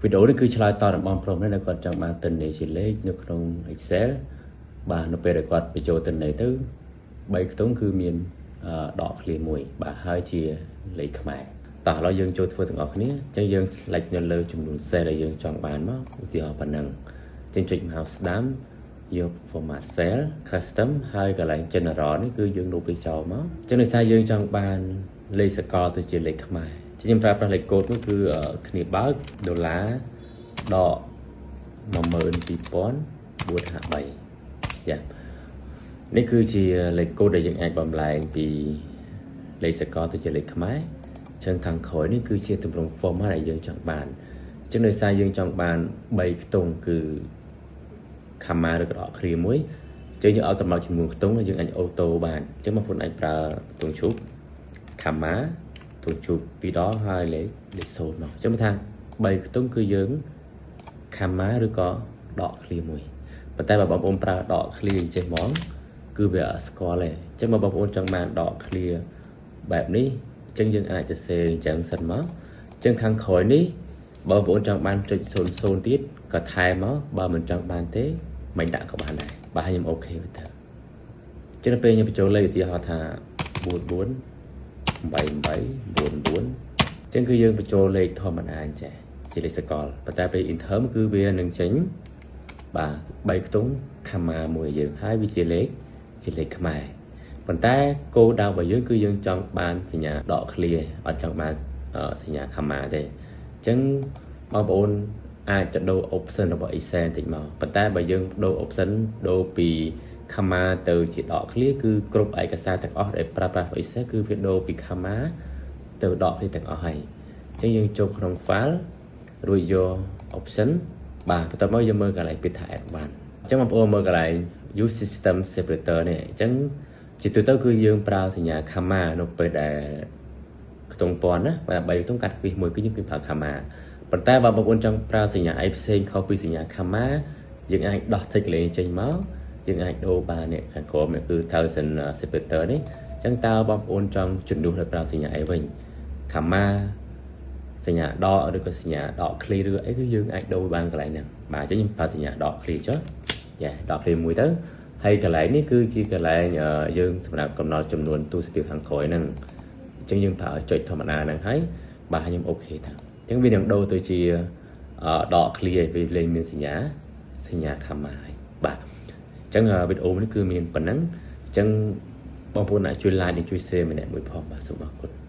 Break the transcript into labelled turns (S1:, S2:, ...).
S1: videoនេះគឺឆ្លើយតបរបស់ប្រុសនេះគាត់ចង់បានទិន្នន័យជាលេខនៅក្នុង Excel បាទនៅពេលដែលគាត់បញ្ចូលទិន្នន័យទៅ3ខ្ទង់គឺមានដកឃ្លាមួយបាទហើយជាលេខខ្មែរតោះឥឡូវយើងចូលធ្វើទាំងអស់គ្នាអញ្ចឹងយើង select នៅលើចំនួន cell ដែលយើងចង់បានមកឧទាហរណ៍ប៉ុណ្ណឹងអញ្ចឹងចុច mouse ស្ដាំយក format cell custom ហើយកន្លែង general នេះគឺយើងលុបវាចោលមកអញ្ចឹងដោយសារយើងចង់បានលេខសកលទៅជាលេខខ្មែរខ្ញុំប្រើប្រាស់លេខកូដនោះគឺគ្នាបើកដុល្លារដក 12453 យ៉ានេះគឺជាលេខកូដដែលយើងអាចបំលែងពីលេខសកលទៅជាលេខខ្មែរអញ្ចឹងខាងក្រោយនេះគឺជាទម្រង់ format ដែលយើងចង់បានអញ្ចឹងដោយសារយើងចង់បាន3ខ្ទង់គឺ comma ឬក៏ដកឃ្លាមួយអញ្ចឹងយើងឲ្យកំណត់ចំនួនខ្ទង់យើងអាចអូតូបានអញ្ចឹងបងប្អូនអាចប្រើទង់ឈូក comma ទង់ឈូក2ដងហើយលេខ0មកអញ្ចឹងថា3ខ្ទង់គឺយើង comma ឬក៏ដកឃ្លាមួយប៉ុន្តែបើបងប្អូនប្រើដកឃ្លាអញ្ចឹងហ្មងគឺវាអត់ស្គាល់ទេអញ្ចឹងបើបងប្អូនចង់បានដកឃ្លាបែបនេះអញ្ចឹងយើងអាចទៅសេអញ្ចឹងសិនមកអញ្ចឹងខាងក្រោយនេះបងប្អូនចង់បានចុច00ទៀតក៏ថែមមកបើមិនចង់បានទេមិនដាក់ក៏បានដែរបាទខ្ញុំអូខេទៅអញ្ចឹងពេលខ្ញុំបញ្ចូលលេខឧទាហរណ៍ថា448844អញ្ចឹងគឺយើងបញ្ចូលលេខធម្មតាអញ្ចឹងជាលេខសកលប៉ុន្តែពេល interim គឺវានឹងចេញបាទ3ខ្ទង់ comma មួយយើងហើយវាជាលេខខ្មែរប៉ុន្តែគោលដៅរបស់យើងគឺយើងចង់បានសញ្ញាដកឃ្លាអត់ចង់បានសញ្ញា comma ទេអញ្ចឹងបងប្អូនអាចទៅដូរ option របស់ Excel បន្តិចមកប៉ុន្តែបើយើងដូរ option ដូរពី comma ទៅជាដកឃ្លាគឺគ្រប់ឯកសារទាំងអស់ដែលប្រើប្រាស់ Excel គឺវាដូរពី comma ទៅដកឃ្លាទាំងអស់ហើយអញ្ចឹងយើងចូលក្នុង file រួចយក option បាទបន្ទាប់មកយើងមើលកន្លែងពាក្យថា add បានអញ្ចឹងបងប្អូនមើលកន្លែង use system separator នេះអញ្ចឹងជាទូទៅគឺយើងប្រើសញ្ញា comma នៅពេលដែលខ្ទង់ពាន់ណាបើ3ខ្ទង់កាត់ពីមួយគឺយើងប្រើ comma ប៉ុន្តែបើបងប្អូនចង់ប្រើសញ្ញាអីផ្សេងខុសពីសញ្ញា comma យើងអាចដោះ tick លេខចេញមកយើងអាចដូរបាននេះខាងក្រោមនេះគឺ thousand separator នេះអញ្ចឹងតើបងប្អូនចង់ជំនួសដល់ប្រើសញ្ញាអីវិញ comma សញ្ញាដកឬក៏សញ្ញាដកឃ្លីឬអីគឺយើងអាចដូរបានកន្លែងហ្នឹងបាទអញ្ចឹងខ្ញុំប្រើសញ្ញាដកឃ្លីចុះយ៉ាដកឃ្លីមួយទៅហើយកន្លែងនេះគឺជាកន្លែងយើងសម្រាប់កំណត់ចំនួនទូរស័ព្ទខាងក្រោយហ្នឹងអញ្ចឹងយើងប្រើចុចធម្មតាហ្នឹងហើយបាទខ្ញុំអូខេទៅអញ្ចឹងវានឹងដូរទៅជាដកឃ្លីឲ្យវាលេងមានសញ្ញា comma ហើយបាទអញ្ចឹងវីដេអូនេះគឺមានប៉ុណ្ណឹងអញ្ចឹងបងប្អូនអាចជួយ like និងជួយ share ម្នាក់មួយផងបាទសូមអរគុណ